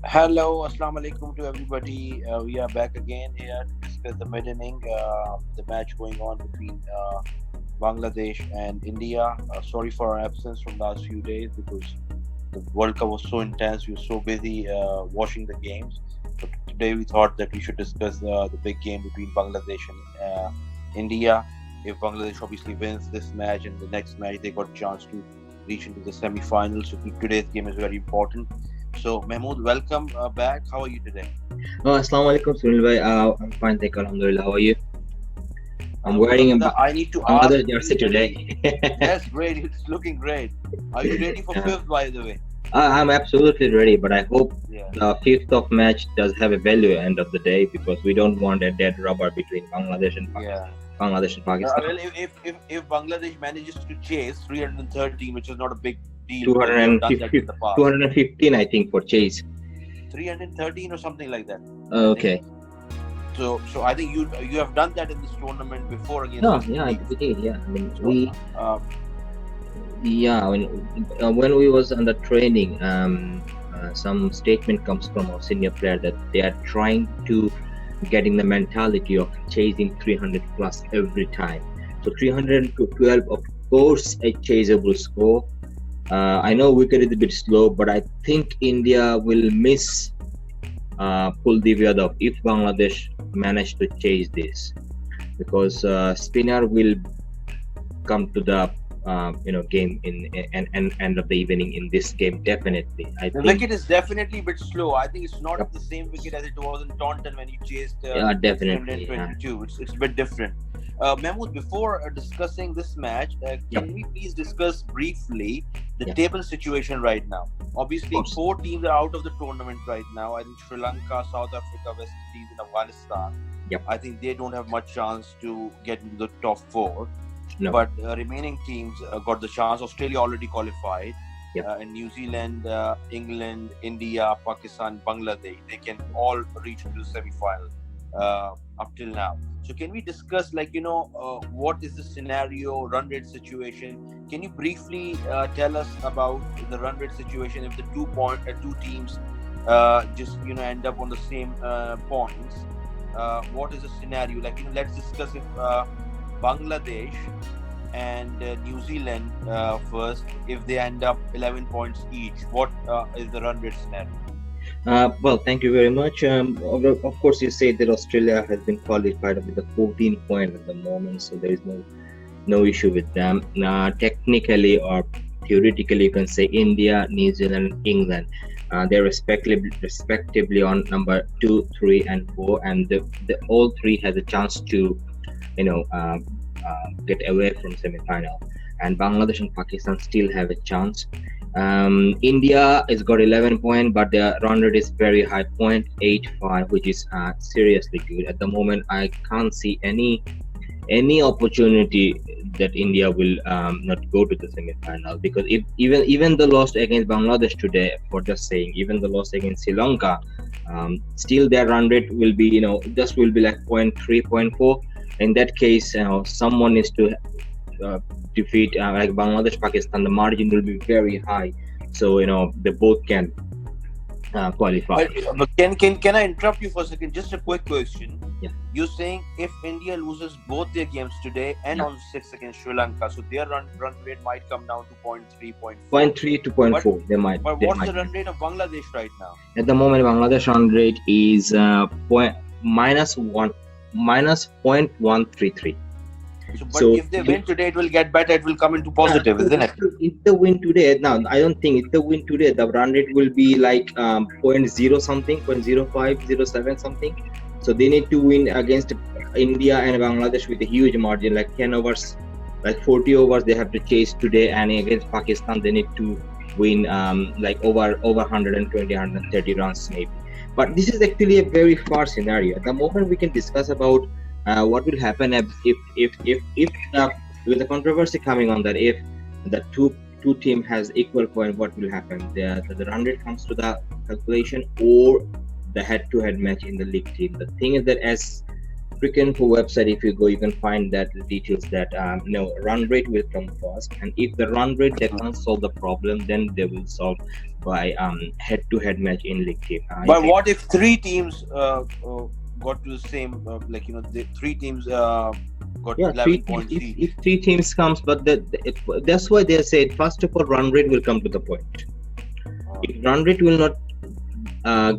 Hello, Assalamu alaikum to everybody. We are back again here to discuss the mid inning, the match going on between Bangladesh and India. Sorry for our absence from last few days because the World Cup was so intense. We were so busy watching the games. But today we thought that we should discuss the big game between Bangladesh and India. If Bangladesh obviously wins this match and the next match, they got a chance to reach into the semi-finals. So today's game is very important. So Mahmood, welcome back. How are you today? Assalamu alaikum, Sunil bhai. I'm fine, thank you. Alhamdulillah. How are you? I'm wearing a Alhamdulillah, I need to ask Bangladesh jersey you. today. Yes, great. It's looking great. Are you ready for Uh, fifth, by the way? I'm absolutely ready, but I hope Yeah. the fifth of match does have a value at end of the day because we don't want a dead rubber between Bangladesh and Yeah. Bangladesh and Pakistan. Well, if Bangladesh manages to chase 313, which is not a big deal because they have done that 250, in the past, 215, I think, for Chase. 313 or something like that, I think. Okay. So I think you have done that in this tournament before against No, West yeah, Indies. we did. Yeah, I mean, So uh, yeah, when we was under training, some statement comes from our senior player that they are trying to getting the mentality of chasing 300 plus every time. So 312, of course, a chaseable score. I know wicket is a bit slow, but I think India will miss Kuldeep Yadav if Bangladesh manage to chase this because spinner will come to the game in end of the evening in this game definitely. I the think wicket is definitely a bit slow. I think it's not yep, the same wicket as it was in Taunton when he chased yeah, definitely, yeah, 322. It's a bit different. Mahmood, before discussing this match, yep, can we please discuss briefly the yeah, table situation right now? of Obviously, course, four teams are out of the tournament right now. I think Sri Lanka, South Africa, West Indies, and Afghanistan. yep, I think they don't have much chance to get into the top four. no, But remaining teams got the chance. Australia already qualified, yep, and New Zealand, England, India, Pakistan, Bangladesh. They can all reach to the semi-final up till now. So can we discuss, what is the scenario, run rate situation? Can you briefly tell us about the run rate situation if the two teams just end up on the same points? What is the scenario? Let's discuss if Bangladesh and New Zealand first, if they end up 11 points each, what is the run rate scenario? well, thank you very much. Of course, you say that Australia has been qualified with a 14 point at the moment, so there is no issue with them. Technically or theoretically, you can say India, New Zealand, England. They're respectively on number 2, 3, and 4, and the all three has a chance to, you know, get away from semi-final. And Bangladesh and Pakistan still have a chance. India has got 11 points, but their run rate is very high, 0.85, which is seriously good. At the moment, I can't see any opportunity that India will not go to the semi-final because if even the loss against Bangladesh today, for just saying, even the loss against Sri Lanka, still their run rate will be just will be like 0.3, zero point 0.4. In that case, someone needs to uh, defeat like Bangladesh, Pakistan. The margin will be very high, so they both can qualify. But can I interrupt you for a second? Just a quick question. Yeah, You're saying if India loses both their games today and yeah. on 6 against Sri Lanka, so their run rate might come down to 0.3, Zero 0.4. point 0.3 to zero point But 0.4. but They what's the might. run rate of Bangladesh right now? At the moment, Bangladesh run rate is minus 0.133. So, but So if they win today, it will get better. It will come into positive, isn't it? if they win today, now I don't think if they win today, the run rate will be like point 0 something, 0.0507 something. So they need to win against India and Bangladesh with a huge margin, like 10 overs, like 40 overs they have to chase today, and against Pakistan they need to win like over 120, 130 runs maybe. But this is actually a very far scenario. At the moment, we can discuss about what will happen if with the controversy coming on that if the two team has equal point, what will happen? The run rate comes to the calculation or the head-to-head match in the league team. The thing is that as African website, if you go, you can find that details that run rate will come first, and if the run rate they can't solve the problem, then they will solve by head-to-head match in league team. I But think what if three teams got to the same, the three teams got yeah, 11 points if each? three teams comes, but that's why they said first of all run rate will come to the point. Uh, If run rate will not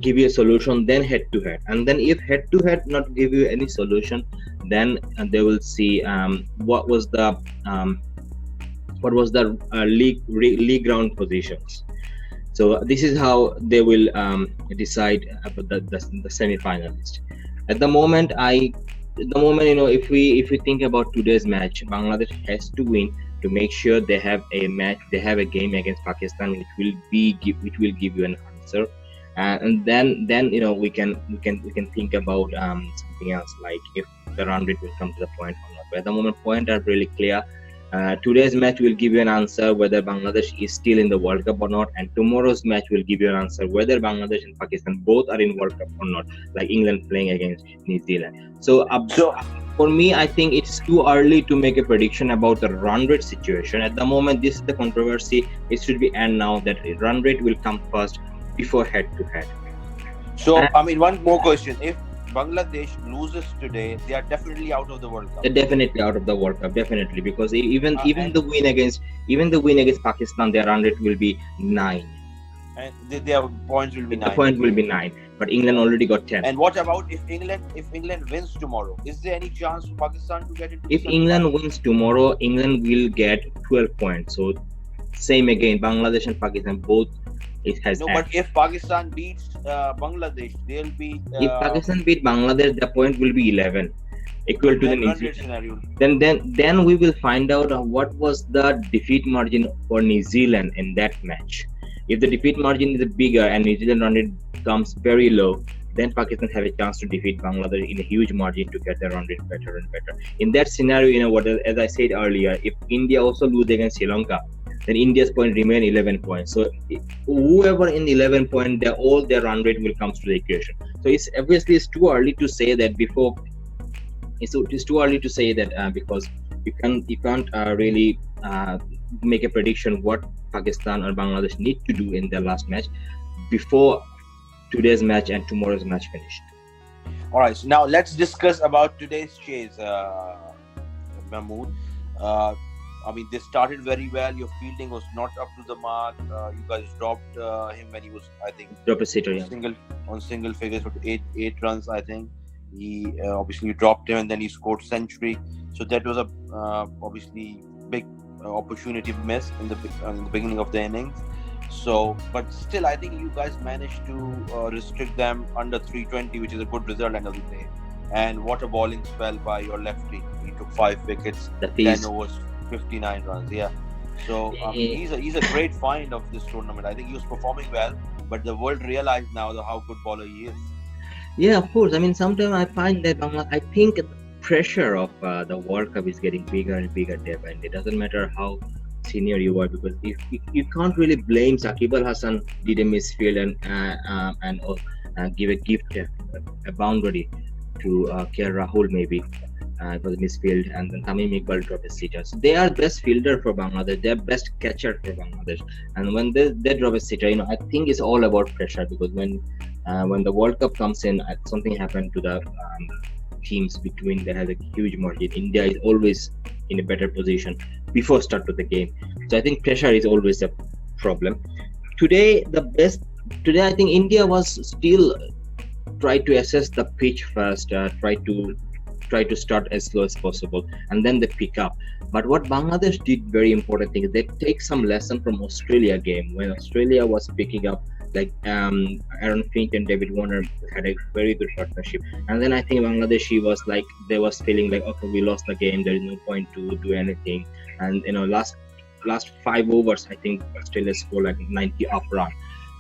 give you a solution, then head to head, and then if head to head not give you any solution, then they will see um, what was the league round positions. So this is how they will decide about the semi-finalist. At the moment, if we think about today's match, Bangladesh has to win to make sure they have a game against Pakistan, which will give you an answer, and then we can think about something else, like if the run rate will come to the point or not. But at the moment, point are really clear. Today's match will give you an answer whether Bangladesh is still in the World Cup or not, and tomorrow's match will give you an answer whether Bangladesh and Pakistan both are in World Cup or not, like England playing against New Zealand. So so for me, I think it's too early to make a prediction about the run rate situation. At the moment, this is the controversy. It should be end now that run rate will come first before head to head. one more question. If Bangladesh loses today, they are definitely out of the World Cup. They're definitely out of the World Cup, definitely, because even And the win against Pakistan, their run rate will be 9. their points will be The 9. point will be 9, but England already got 10. And what about if England wins tomorrow? Is there any chance for Pakistan to get into If the England semi-final? wins tomorrow, England will get 12 points. So same again, Bangladesh and Pakistan both it has. No, but if Pakistan beats Bangladesh, they'll be If Pakistan beat Bangladesh, the point will be 11, equal to the New run rate Zealand. scenario. Then we will find out what was the defeat margin for New Zealand in that match. If the defeat margin is bigger and New Zealand run rate comes very low, then Pakistan have a chance to defeat Bangladesh in a huge margin to get their run rate better and better. In that scenario, as I said earlier, if India also lose against Sri Lanka, then India's point remain 11 points. So whoever in the 11 point, all their run rate will come to the equation. So it's too early to say that before. It's too early to say that because you can't really make a prediction what Pakistan or Bangladesh need to do in their last match before today's match and tomorrow's match finished. All right. So now let's discuss about today's chase, Mahmood. They started very well. Your fielding was not up to the mark. You guys dropped him when he was, I think, Drop a sitter, yeah. single figures with eight runs. I think he obviously dropped him, and then he scored century. So that was a obviously big opportunity missed in the beginning of the innings. So, but still, I think you guys managed to restrict them under 320, which is a good result end of the day. And what a bowling spell by your lefty. He took 5 wickets, 10 overs, 59 runs. Yeah. So he's a great find of this tournament. I think he was performing well, but the world realized now how good bowler he is. Yeah, of course. Sometimes I find that I think the pressure of the World Cup is getting bigger and bigger day by day. It doesn't matter how senior you are, because if you can't really blame Saqib Al Hasan did a misfield and give a gift a boundary to KL Rahul maybe for the misfield, and then Tamim Iqbal drop a sitter. So they are best fielder for Bangladesh. They are best catcher for Bangladesh. And when they drop a sitter, I think it's all about pressure, because when the World Cup comes in, something happened to the teams between. They have a huge margin. India is always in a better position before start of the game. So I think pressure is always a problem. Today I think India was still try to assess the pitch first, try to start as slow as possible, and then they pick up. But what Bangladesh did, very important thing, is they take some lesson from Australia game, when Australia was picking up, like Aaron Finch and David Warner had a very good partnership. And then I think Bangladeshi was like, they was feeling like, okay, we lost the game, there is no point to do anything. And last 5 overs, I think Australia scored like 90 up run.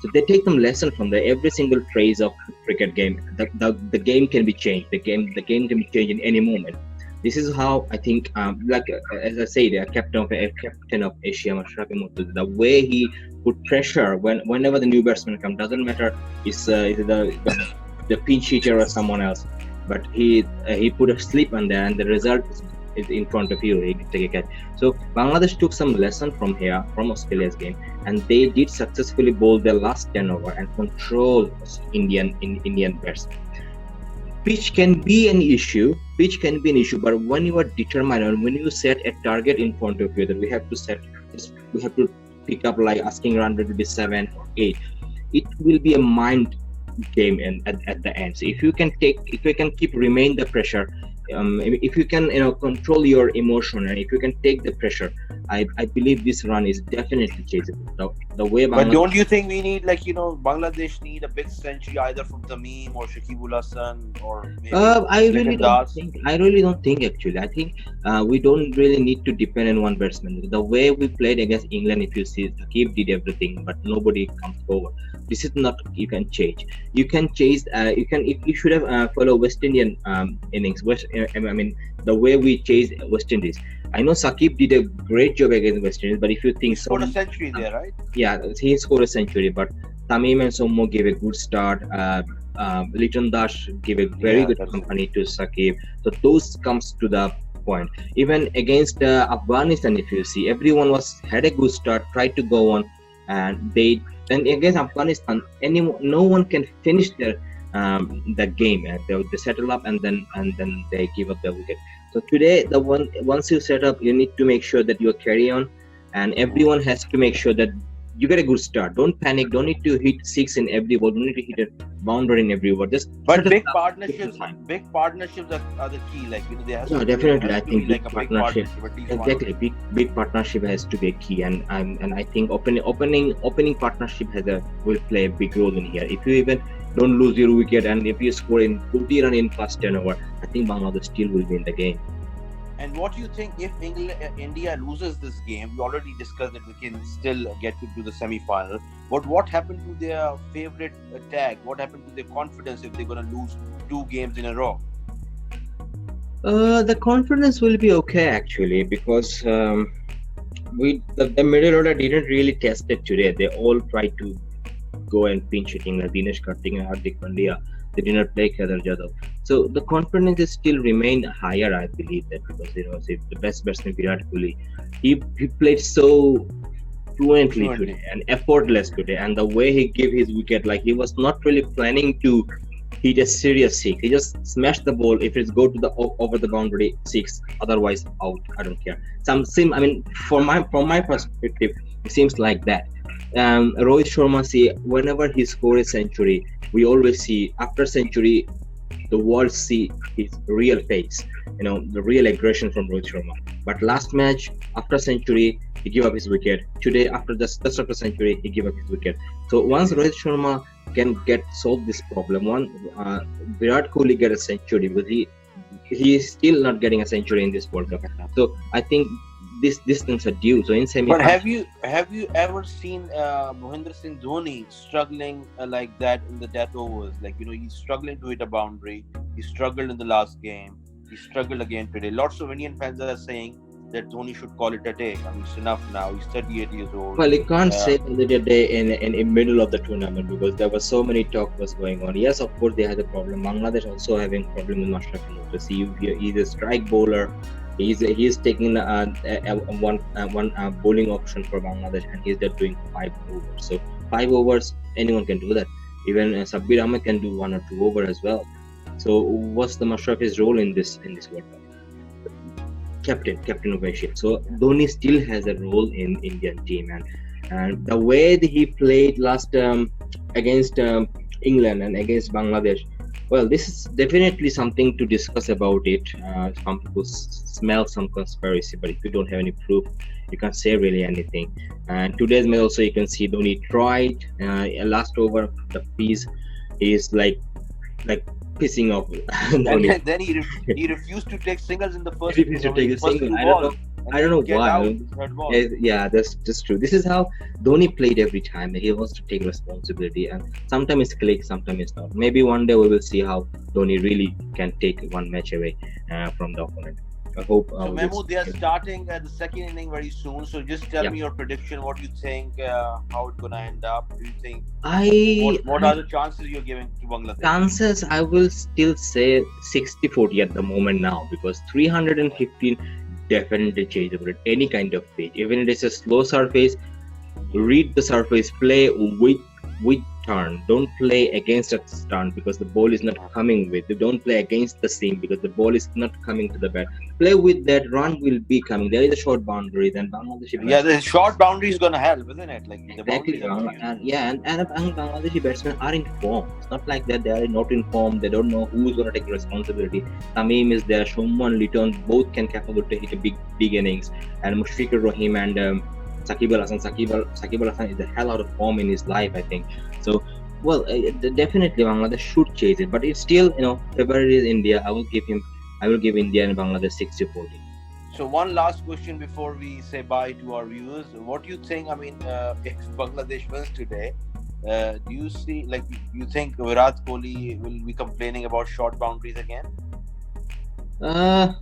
So they take some lesson from there. Every single phase of cricket game, the game can be changed. The game can be changed in any moment. This is how I think, as I said, a captain of Asia, the way he put pressure whenever the new batsman comes, doesn't matter is the pinch hitter or someone else. but he put a slip on there, and the result is in front of you. He take a catch. So Bangladesh took some lesson from here, from Australia's game, and they did successfully bowl their last 10 over and control Indian bats. Pitch can be an issue. Pitch can be an issue, but when you are determined and when you set a target in front of you that we have to pick up, like asking run rate to be 7 or 8, it will be a mind game and at the end. So if you can keep remain the pressure, if you can control your emotion, and if you can take the pressure, I believe this run is definitely chaseable. The way But Bangladesh, don't you think we need, like, Bangladesh need a big century either from Tamim or Shakibul Hasan or maybe Liton Das? I really don't think actually. I think we don't really need to depend on one batsman. The way we played against England, if you see, Sakib did everything, but nobody comes forward. This is not you can change. You can chase. You should have follow West Indian innings. I mean, the way we chase West Indies. I know Sakib did a great job against West Indies, but if you He think scored a century there, right? yeah, he scored a century, but Tamim and Somo gave a good start. Liton Dash gave a very Yeah, good that's company to Sakib. So those comes to the point. Even against Afghanistan, if you see, everyone had a good start, tried to go on, and against Afghanistan, no one can finish the game. They settle up and then they give up the wicket. So today, once you set up, you need to make sure that you carry on, and everyone has to make sure that you get a good start. Don't panic. Don't need to hit six in every ball. Don't need to hit a boundary in every ball. Just But settle big up. partnerships, are the key. Like, there has Yeah, to definitely. has I to think be big like a big partnership. partnership, at least one. Exactly, big partnership has to be a key, and I think opening partnership will play a big role in here. If you even don't lose your wicket, and if you score in 40 run in first 10 over, I think Bangladesh still will win the game. And what do you think if India loses this game? We already discussed that we can still get to the semi-final. But what happened to their favorite tag? What happened to their confidence if they're going to lose 2 games in a row? The confidence will be okay actually, because the middle order didn't really test it today. They all tried to go and pinch hitting, like Dinesh Karthik and Hardik Pandya. They did not play Kedar Jadhav. So the confidence is still remain higher, I believe, that because see, the best batsman Virat Kohli, he played so fluently today and effortless today, and the way he gave his wicket, like he was not really planning to hit a serious six. He just smashed the ball. If it's go to the over the boundary, six. Otherwise, out. I don't care. I mean, from my perspective, it seems like that. Rohit Sharma, see, whenever he scores a century, we always see after century, the world see his real face. The real aggression from Rohit Sharma. But last match, after century, he gave up his wicket. Today, just after century, he gave up his wicket. So once Rohit Sharma can solve this problem, Virat Kohli get a century, because he is still not getting a century in this World Cup. So I think these things are due. So in semi. But have you ever seen Mahendra Singh Dhoni struggling like that in the death overs? Like, he's struggling to hit a boundary. He struggled in the last game. He struggled again today. Lots of Indian fans are saying that Dhoni should call it a day. I mean, it's enough now. He's 38 years old. Well, you can't say that a day in middle of the tournament, because there was so many talk was going on. Yes, of course they had a problem. Bangladesh also having problem with Mashraf. He's a strike bowler. He's taking one bowling option for Bangladesh, and he's just doing 5 overs. So 5 overs, anyone can do that. Even Sabbir Ahmed can do 1 or 2 over as well. So what's the Mashraf's role in this World Cup? Captain of Asia. So Dhoni still has a role in Indian team, and the way that he played last against England and against Bangladesh, well, this is definitely something to discuss about it. Some people smell some conspiracy, but if you don't have any proof, you can't say really anything. And today's match also, you can see Dhoni tried last over the piece is like pissing off. And then he refused to take singles in the first. He refused to take a single. I don't know why. Yeah, that's true. This is how Dhoni played every time. He wants to take responsibility, and sometimes it's click, sometimes it's not. Maybe one day we will see how Dhoni really can take one match away from the opponent. I hope So we'll Mahmood, they are starting the second inning very soon. So just tell yeah. me your prediction. What you think? How it's gonna end up? Do you think what I are the chances you're giving to Bangladesh? chances I will still say 60-40 at the moment now, because 315 definitely changeable at any kind of pitch. Even if it's a slow surface, read the surface, play with turn. Don't play against a turn because the ball is not coming with. Don't play against the seam because the ball is not coming to the bat. Play with that. Run will be coming. There is a short boundary. Then Bangladeshi Yeah, batsmen the short boundary is gonna help, isn't it? Like the exactly, boundaries are gonna use. yeah, and Bangladeshi batsmen are in form. It's not like that they are not in form. They don't know who's gonna take responsibility. Tamim is there. Shomon Litton both can capable to hit a big innings, and Mushfiqur Rahim and Sakib Al Hasan is a hell out of form in his life, I think. So, well, definitely Bangladesh should chase it, but it's still, February is India. I will give India and Bangladesh 60-40. So one last question before we say bye to our viewers. What do you think? I mean, if Bangladesh wins today, do you see like you think Virat Kohli will be complaining about short boundaries again? Uh,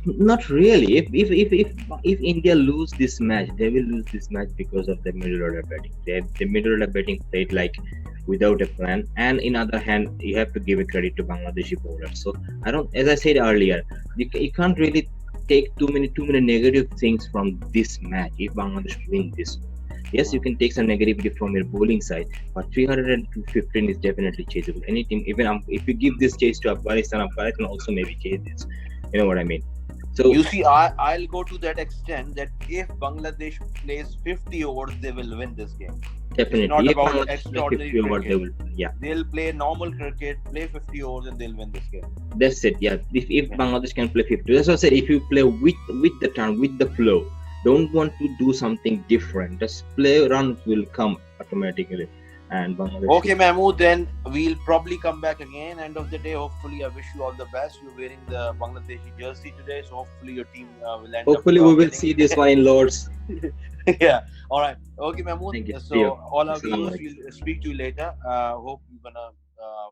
Not really. If India lose this match, they will lose this match because of the middle order batting. The middle order batting played like without a plan. And in other hand, you have to give a credit to Bangladeshi bowlers. So I don't, as I said earlier, you can't really take too many negative things from this match if Bangladesh win this one. Yes, you can take some negativity from your bowling side, but 315 is definitely chaseable. Any team, even if you give this chase to Afghanistan also maybe chase this. You know what I mean? So You see, I'll go to that extent that if Bangladesh plays 50 overs, they will win this game. It's definitely, not if about Bangladesh play extraordinary 50 over, they cricket. will. Yeah, They'll play normal cricket, play 50 overs, and they'll win this game. that's it. Yeah, if Yeah. Bangladesh can play 50, that's what I said. If you play with the turn, with the flow, don't want to do something different. Just play, runs will come automatically, and Bangladesh should. Okay, Mahmood, then we'll probably come back again. End of the day, hopefully, I wish you all the best. You're wearing the Bangladeshi jersey today, so hopefully your team will end up Hopefully, we will winning. see this one in Lords. Yeah. All right. Okay, Mahmood. Thank you. So See you. all our viewers Assalamualaikum. will speak to you later. Hope you're gonna